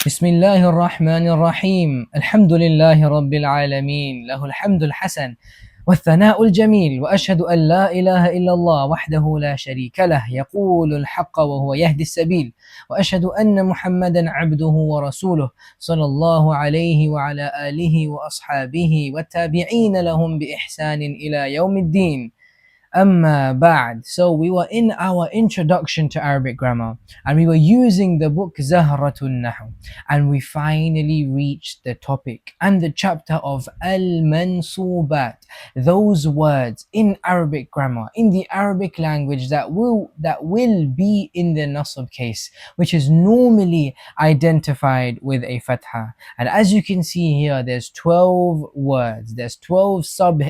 بسم الله الرحمن الرحيم الحمد لله رب العالمين له الحمد الحسن والثناء الجميل وأشهد أن لا إله إلا الله وحده لا شريك له يقول الحق وهو يهدي السبيل وأشهد أن محمدا عبده ورسوله صلى الله عليه وعلى آله وأصحابه والتابعين لهم بإحسان إلى يوم الدين. Amma ba'd. So we were in our introduction to Arabic grammar and we were using the book Zahratun Nahu, and we finally reached the topic and the chapter of Al-Mansubat, those words in Arabic grammar, in the Arabic language that will be in the nasab case, which is normally identified with a fatha. And as you can see here, there's 12 words, there's 12 sub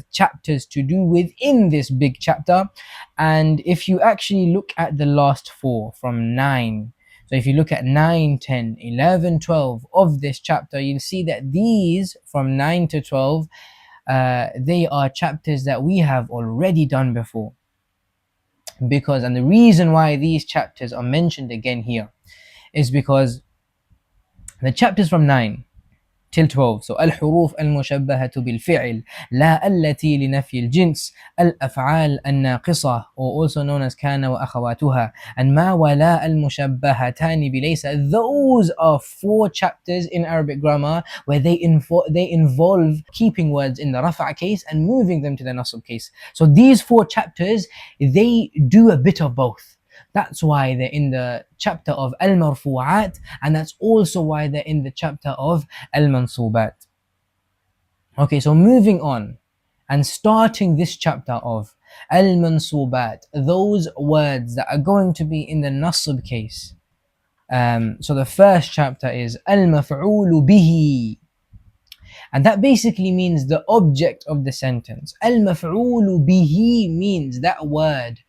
chapters to do within this big chapter. And if you actually look at the last four from 9, so if you look at 9, 10, 11, 12 of this chapter, you'll see that these from 9 to 12, they are chapters that we have already done before. Because, and the reason why these chapters are mentioned again here is because the chapters from 9 till 12. So الحروف المشبهة بالفعل لا التي لنفي الجنس الأفعال الناقصة, or also known as كان وأخواتها, and ما ولا المشبهتان بليس. Those are 4 chapters in Arabic grammar where they involve keeping words in the rafa' case and moving them to the nasab case. So these 4 chapters, they do a bit of both. That's why they're in the chapter of Al-Marfu'at, and that's also why they're in the chapter of Al-Mansubat. Okay, so moving on and starting this chapter of Al-Mansubat, those words that are going to be in the nasab case. So the first chapter is Al-Maf'ul bihi, and that basically means the object of the sentence. Al-Maf'ul bihi means that word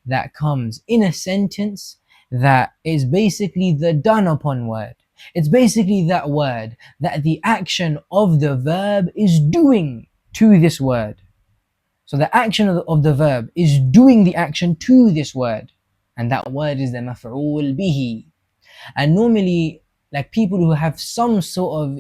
that comes in a sentence that is basically the done upon word. It's basically that word that the action of the verb is doing to this word. So the action of the verb is doing the action to this word, and that word is the maf'ul bihi. And normally, like people who have some sort of,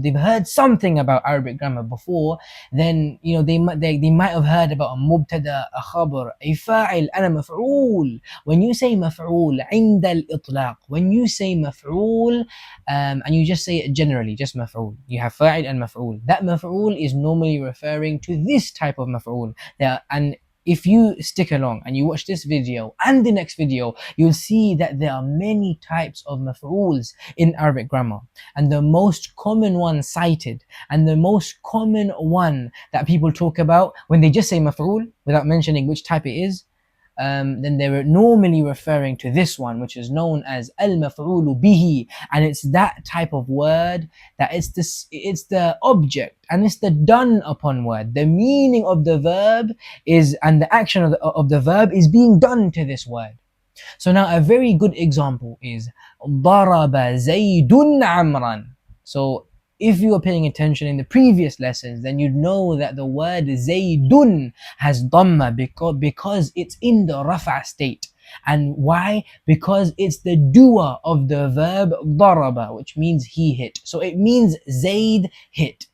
they've heard something about Arabic grammar before, then they might have heard about a mubtada, a khabar, a fa'il, and a maf'ul. When you say maf'ul عند الإطلاق, when you say maf'ul, and you just say it generally, just maf'ul, you have fa'il and maf'ul. That maf'ul is normally referring to this type of maf'ul. And if you stick along and you watch this video and the next video, you'll see that there are many types of maf'uls in Arabic grammar. And the most common one cited, and the most common one that people talk about when they just say maf'ul without mentioning which type it is, then they're normally referring to this one, which is known as al-maf'ulu bihi, and it's that type of word that it's the object and it's the done upon word. The meaning of the verb is, and the action of the verb is being done to this word. So now a very good example is ضرب زيد عمرا. So if you were paying attention in the previous lessons, then you'd know that the word Zaydun has dhamma because it's in the rafa' state. And why? Because it's the doer of the verb daraba, which means he hit. So it means Zayd hit.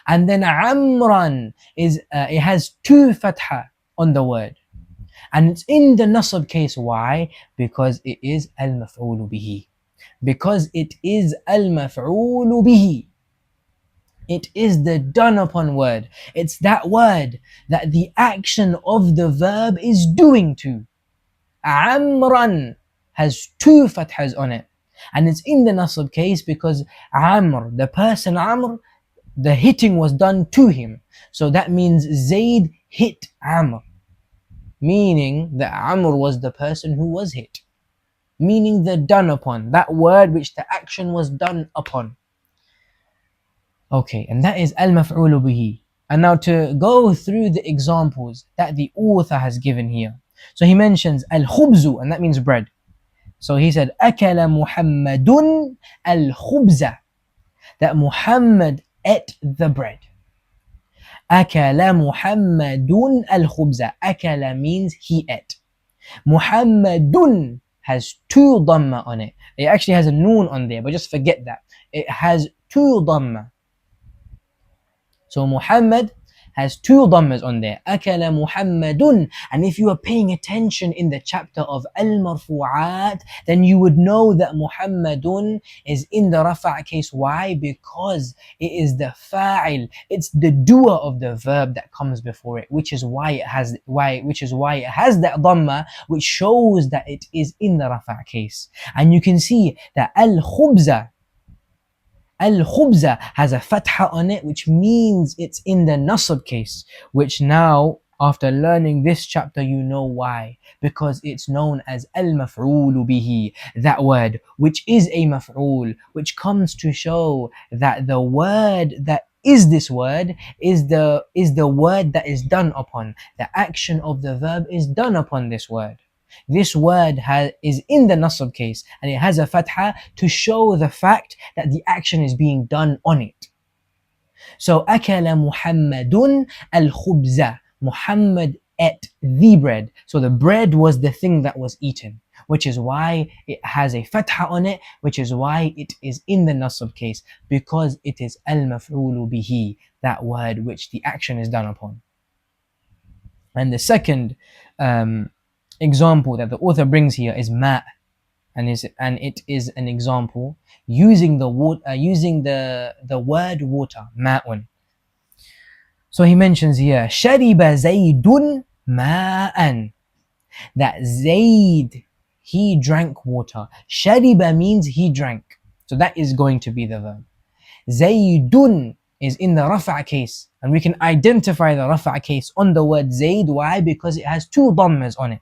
And then Amran it has 2 fatha on the word. And it's in the nasab case. Why? Because it is al-maf'ul bihi. Because it is al-maf'ul bihi. It is the done upon word. It's that word that the action of the verb is doing to. Amran has 2 fathas on it. And it's in the nasab case because Amr, the person Amr, the hitting was done to him. So that means Zayd hit Amr. Meaning that Amr was the person who was hit. Meaning the done upon. That word which the action was done upon. Okay, and that is al-maf'ulu bihi. And now to go through the examples that the author has given here. So he mentions al-khubzu, and that means bread. So he said, akala Muhammadun al-khubza. That Muhammad ate the bread. Akala Muhammadun al-khubza. Akala means he ate. Muhammadun has 2 dhamma on it. It actually has a noon on there, but just forget that. It has two dhamma. So Muhammad has two dhammas on there. Akala Muhammadun. And if you are paying attention in the chapter of Al-Marfu'at, then you would know that Muhammadun is in the rafa' case. Why? Because it is the fa'il. It's the doer of the verb that comes before it, which is why it has that dhamma, which shows that it is in the rafa' case. And you can see that al-khubza, Al-Khubza has a fatha on it, which means it's in the nasab case, which now, after learning this chapter, you know why. Because it's known as Al-Maf'ul bihi, that word, which is a maf'ul, which comes to show that the word that is this word is the word that is done upon. The action of the verb is done upon this word. This word is in the nasab case and it has a fatha to show the fact that the action is being done on it. So akala Muhammadun al-khubza. Muhammad ate the bread. So the bread was the thing that was eaten, which is why it has a fatha on it, which is why it is in the nasab case, because it is al-maf'ulu bihi, that word which the action is done upon. And the second example that the author brings here is ma, and it is an example using the word water, ma'un. So he mentions here shariba zaydun ma'an, that Zayd, he drank water. Shariba means he drank, so that is going to be the verb. Zaydun is in the rafa' case, and we can identify the rafa' case on the word Zayd. Why? Because it has two dhammas on it.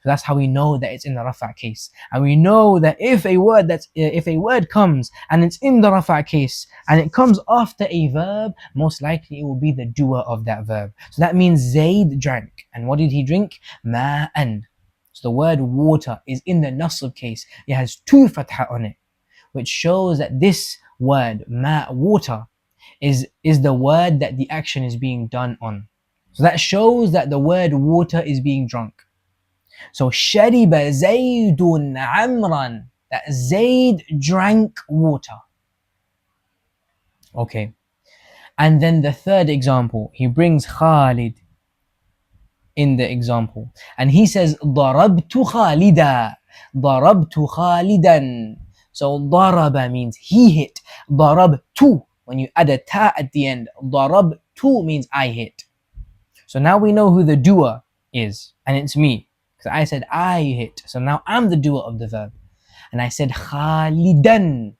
So that's how we know that it's in the rafa' case. And we know that if a word comes and it's in the rafa' case and it comes after a verb, most likely it will be the doer of that verb. So that means Zayd drank. And what did he drink? Ma'an. So the word water is in the nasab case. It has two fatha on it, which shows that this word ma, water, is the word that the action is being done on. So that shows that the word water is being drunk. So shariba Zaydun amran, that Zayd drank water. Okay. And then the third example, he brings Khalid in the example, and he says darabtu Khalida, darabtu Khalidan. So daraba means he hit. Darabtu, when you add a ta at the end, darabtu means I hit. So now we know who the doer is, and it's me, because I said I hit. So now I'm the doer of the verb. And I said Khalidan.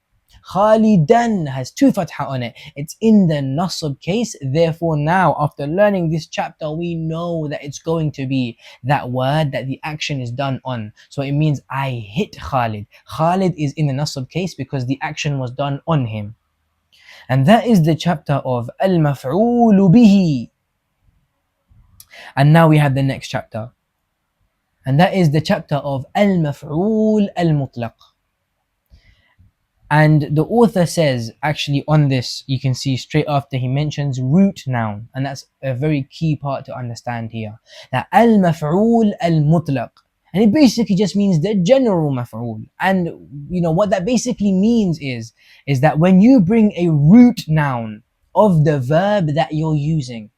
Khalidan has two fatha on it. It's in the nasab case. Therefore now, after learning this chapter, we know that it's going to be that word that the action is done on. So it means I hit Khalid. Khalid is in the nasab case because the action was done on him. And that is the chapter of Al-Maf'ul bihi. And now we have the next chapter. And that is the chapter of Al-Maf'ul al-Mutlaq. And the author says, actually on this, you can see straight after he mentions root noun. And that's a very key part to understand here. That al-maf'ul al-mutlaq. And it basically just means the general maf'ul. And you know what that basically means is that when you bring a root noun of the verb that you're using,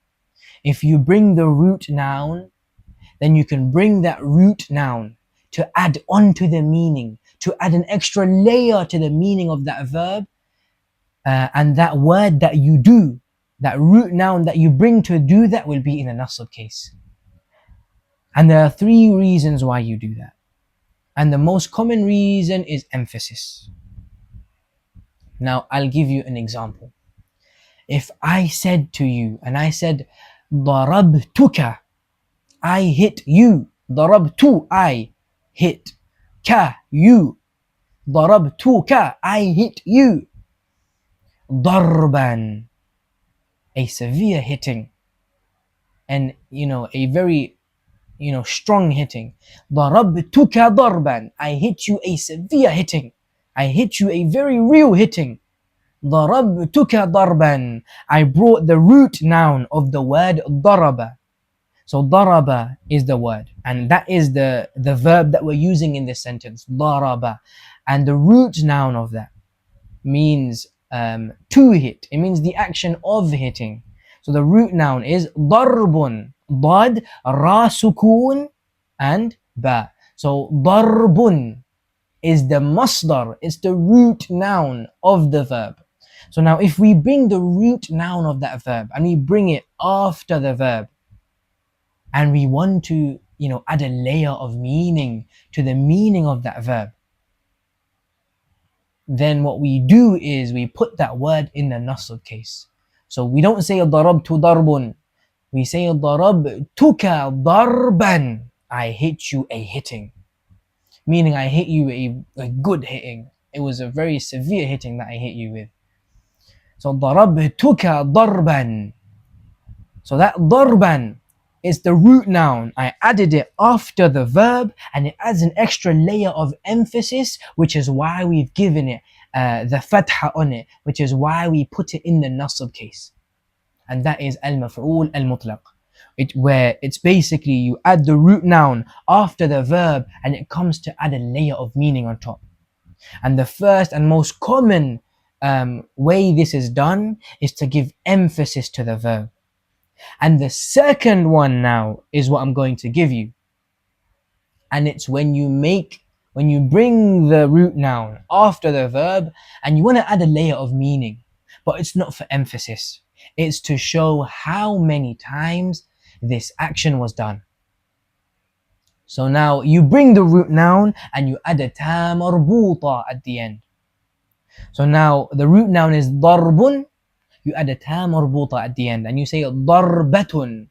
if you bring the root noun, then you can bring that root noun to add on to the meaning, to add an extra layer to the meaning of that verb, and that word that you do, that root noun that you bring to do that, will be in a nasab case. And there are three reasons why you do that. And the most common reason is emphasis. Now I'll give you an example. If I said to you, and I said ضربتك, I hit you. ضربت, I hit. Ka, you. ضربتك, I hit you. ضربا, a severe hitting, and a very strong hitting. ضربتك ضربا, I hit you a severe hitting. I hit you a very real hitting. ضربتك ضربا, I brought the root noun of the word ضرب. So daraba is the word, and that is the verb that we're using in this sentence, daraba. And the root noun of that means to hit. It means the action of hitting. So the root noun is ضرب. ضاد, ra sukun, and ba. So ضرب is the masdar, it's the root noun of the verb. So now if we bring the root noun of that verb and we bring it after the verb, and we want to, add a layer of meaning to the meaning of that verb, then what we do is we put that word in the nasb case. So we don't say darabtu darbun, we say darabtuka darban. I hit you a hitting, meaning I hit you a good hitting. It was a very severe hitting that I hit you with. So darabtuka darban. So that darban is the root noun. I added it after the verb and it adds an extra layer of emphasis, which is why we've given it the fatha on it, which is why we put it in the nasb case. And that is al-maf'ul al-mutlaq. Where it's basically you add the root noun after the verb and it comes to add a layer of meaning on top. And the first and most common way this is done is to give emphasis to the verb. And the second one now is what I'm going to give you. And it's when you bring the root noun after the verb and you want to add a layer of meaning, but it's not for emphasis. It's to show how many times this action was done. So now you bring the root noun and you add a ta marbuta at the end. So now the root noun is darbun, you add a ta marbuta at the end and you say darbatun.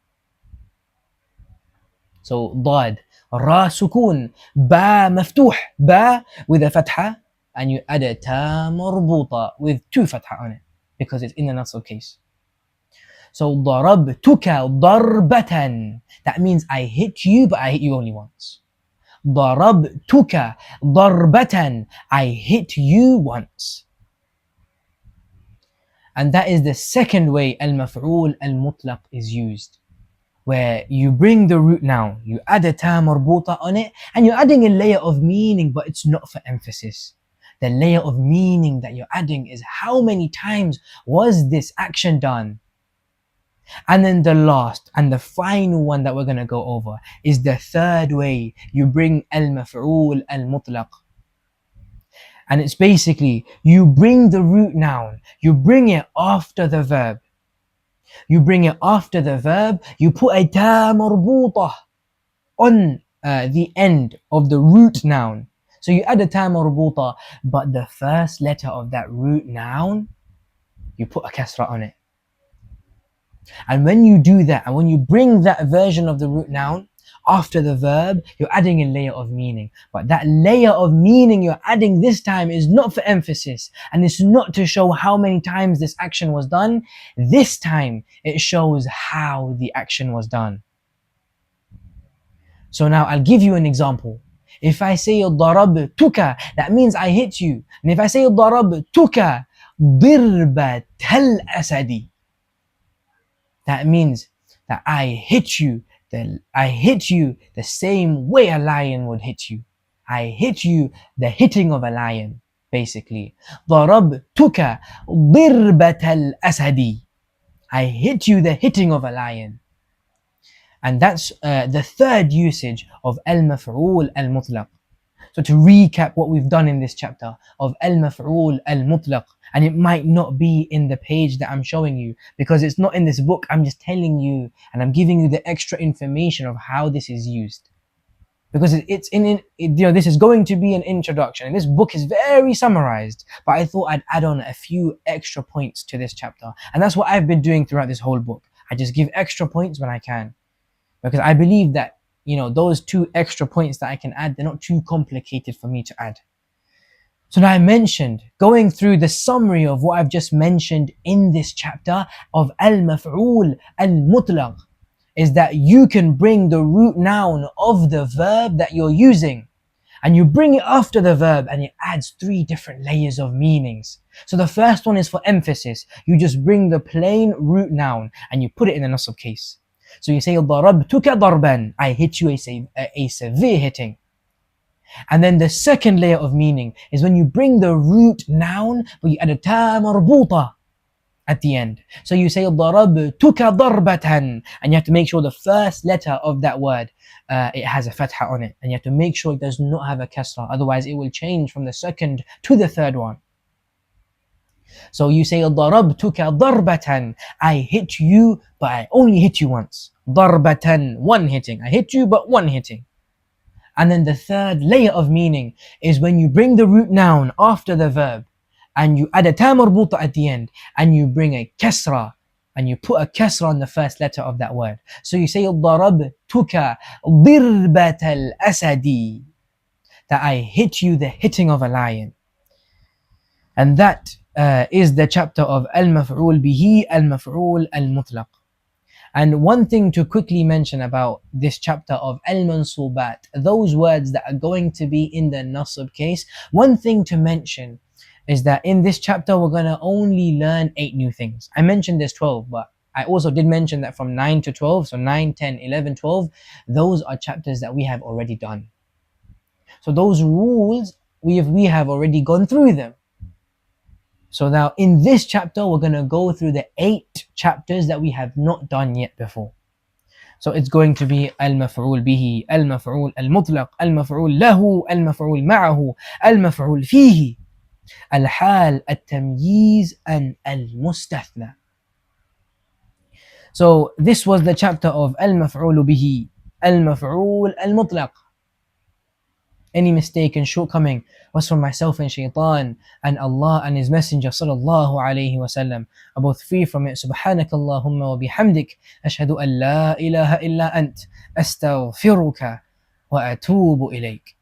So ضاد, ra sukun, ba maftuh, ba with a fatha, and you add a ta marbuta with two fatha on it because it's in the nasb case. So ضربتك ضربة, that means I hit you, but I hit you only once. ضربتك ضربة, I hit you once. And that is the second way al-maf'ul al-mutlaq is used, where you bring the root noun, you add a ta marbuta on it, and you're adding a layer of meaning, but it's not for emphasis. The layer of meaning that you're adding is how many times was this action done. And then the last and the final one that we're going to go over is the third way you bring al-maf'ul al-mutlaq. And it's basically you bring the root noun, you bring it after the verb. You bring it after the verb, you put a ta marbuta on the end of the root noun. So you add a ta marbuta, but the first letter of that root noun, you put a kasra on it. And when you do that, and when you bring that version of the root noun after the verb, you're adding a layer of meaning. But that layer of meaning you're adding this time is not for emphasis, and it's not to show how many times this action was done. This time, it shows how the action was done. So now I'll give you an example. If I say ضربتك, that means I hit you. And if I say ضربتك ضربة الأسد, that means that I hit you the same way a lion would hit you. I hit you the hitting of a lion, basically. ضربتك ضربة الأسد, I hit you the hitting of a lion. And that's the third usage of al-maf'ul al-mutlaq. So to recap what we've done in this chapter of al-maf'ul al-mutlaq, and it might not be in the page that I'm showing you because it's not in this book. I'm just telling you and I'm giving you the extra information of how this is used, because this is going to be an introduction and this book is very summarized, but I thought I'd add on a few extra points to this chapter, and that's what I've been doing throughout this whole book. I just give extra points when I can, because I believe that those two extra points that I can add, they're not too complicated for me to add. So now I mentioned, going through the summary of what I've just mentioned in this chapter of al-maf'ul al-mutlaq, is that you can bring the root noun of the verb that you're using and you bring it after the verb and it adds 3 different layers of meanings. So the first one is for emphasis. You just bring the plain root noun and you put it in a nasb case. So you say ضربتك ضربا, I hit you a severe hitting. And then the second layer of meaning is when you bring the root noun, but you add a ta marbuta at the end. So you say ضربتك ضربة, and you have to make sure the first letter of that word it has a fatha on it, and you have to make sure it does not have a kasra, otherwise it will change from the second to the third one. So you say ضربتك ضربة, I hit you but I only hit you once. ضربة, one hitting. I hit you but one hitting. And then the third layer of meaning is when you bring the root noun after the verb and you add a ta marbuta at the end and you bring a kasra and you put a kasra on the first letter of that word. So you say ضربتك ضربة الأسد, that I hit you the hitting of a lion. And that is the chapter of al-maf'ul bihi, al-maf'ul al-mutlaq. And one thing to quickly mention about this chapter of al-mansubat, those words that are going to be in the nasb case, one thing to mention is that in this chapter we're going to only learn 8 new things. I mentioned there's 12, but I also did mention that from 9 to 12, so 9, 10, 11, 12, those are chapters that we have already done. So those rules, we have already gone through them. So now in this chapter, we're going to go through the 8 chapters that we have not done yet before. So it's going to be al-maf'ul bihi, al-maf'ul al-mutlaq, al-maf'ul lahu, al-maf'ul ma'ahu, al-maf'ul fihi, al-hal, al-tamyiz, and al-mustathna. So this was the chapter of al-maf'ul bihi, al-maf'ul al-mutlaq. Any mistake and shortcoming was from myself and shaitan, and Allah and His Messenger sallallahu alayhi wasallam are both free from it. Subhanak Allahumma wa bihamdik, ashhadu an la ilaha illa ant, astaghfiruka wa atubu ilayk.